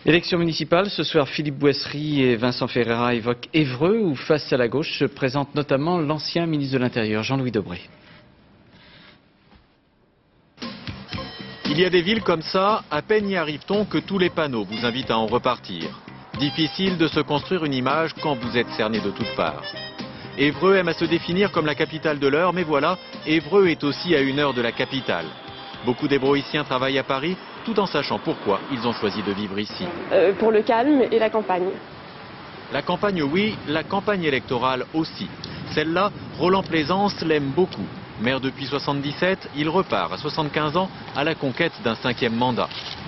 Élection municipale, ce soir Philippe Boissry et Vincent Ferreira évoquent Évreux où face à la gauche se présente notamment l'ancien ministre de l'Intérieur Jean-Louis Debré. Il y a des villes comme ça, à peine y arrive-t-on que tous les panneaux vous invitent à en repartir. Difficile de se construire une image quand vous êtes cerné de toutes parts. Évreux aime à se définir comme la capitale de l'Eure, mais voilà, Évreux est aussi à 1 heure de la capitale. Beaucoup d'Ébroïciens travaillent à Paris, tout en sachant pourquoi ils ont choisi de vivre ici. Pour le calme et la campagne. La campagne, oui, la campagne électorale aussi. Celle-là, Roland Plaisance l'aime beaucoup. Maire depuis 77, il repart à 75 ans à la conquête d'un 5e mandat.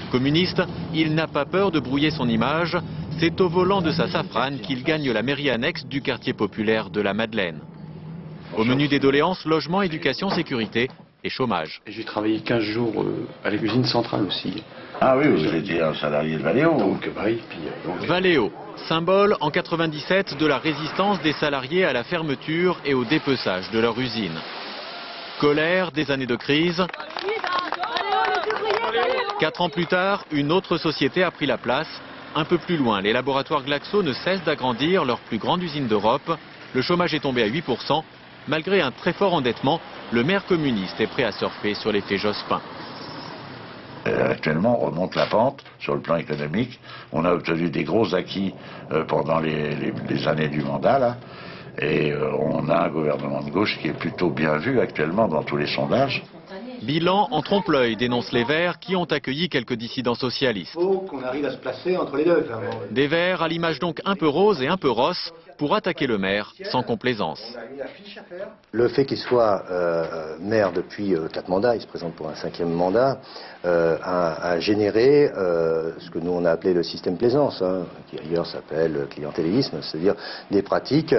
Communiste, il n'a pas peur de brouiller son image. C'est au volant de sa Safrane qu'il gagne la mairie annexe du quartier populaire de la Madeleine. Au menu des doléances, logement, éducation, sécurité et chômage. J'ai travaillé 15 jours à la cuisine centrale aussi. Ah oui, vous étiez un salarié de Valeo. Valeo, symbole en 97 de la résistance des salariés à la fermeture et au dépeçage de leur usine. Colère des années de crise. 4 ans plus tard, une autre société a pris la place. Un peu plus loin, les laboratoires Glaxo ne cessent d'agrandir leur plus grande usine d'Europe. Le chômage est tombé à 8%. Malgré un très fort endettement, le maire communiste est prêt à surfer sur l'effet Jospin. Actuellement, on remonte la pente sur le plan économique. On a obtenu des gros acquis pendant les années du mandat, là. Et on a un gouvernement de gauche qui est plutôt bien vu actuellement dans tous les sondages. Bilan en trompe-l'œil, dénoncent les Verts qui ont accueilli quelques dissidents socialistes. Il faut qu'on arrive à se placer entre les deux. Des Verts à l'image donc un peu rose et un peu rosse pour attaquer le maire sans complaisance. Le fait qu'il soit maire depuis 4 mandats, il se présente pour un 5e mandat, a généré ce que nous on a appelé le système Plaisance, hein, qui ailleurs s'appelle clientélisme, c'est-à-dire des pratiques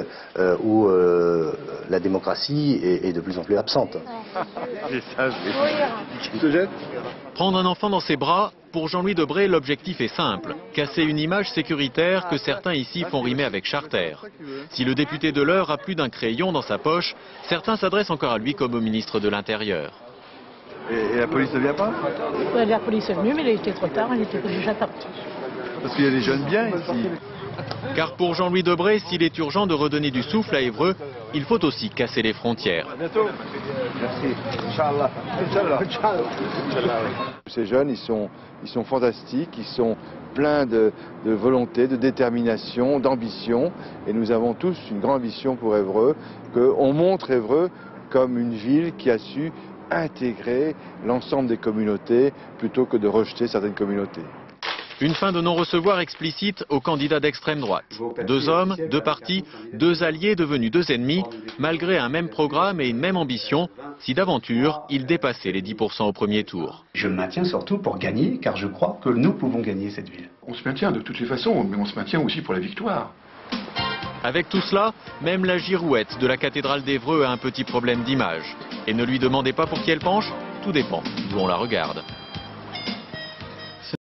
où la démocratie est de plus en plus absente. Prendre un enfant dans ses bras, pour Jean-Louis Debré, l'objectif est simple. Casser une image sécuritaire que certains ici font rimer avec charter. Si le député de l'Eure a plus d'un crayon dans sa poche, certains s'adressent encore à lui comme au ministre de l'Intérieur. Et la police ne vient pas? La police est venue, mais il était trop tard, il était déjà parti. Parce qu'il y a des jeunes bien ici. Car pour Jean-Louis Debré, s'il est urgent de redonner du souffle à Évreux, il faut aussi casser les frontières. À bientôt. Merci. Inch'Allah. Ces jeunes, ils sont fantastiques, ils sont pleins de volonté, de détermination, d'ambition. Et nous avons tous une grande ambition pour Évreux, qu'on montre Évreux comme une ville qui a su intégrer l'ensemble des communautés plutôt que de rejeter certaines communautés. Une fin de non-recevoir explicite aux candidats d'extrême droite. 2 hommes, 2 partis, 2 alliés devenus 2 ennemis, malgré un même programme et une même ambition, si d'aventure, ils dépassaient les 10% au premier tour. Je me maintiens surtout pour gagner, car je crois que nous pouvons gagner cette ville. On se maintient de toutes les façons, mais on se maintient aussi pour la victoire. Avec tout cela, même la girouette de la cathédrale d'Évreux a un petit problème d'image. Et ne lui demandez pas pour qui elle penche, tout dépend d'où on la regarde.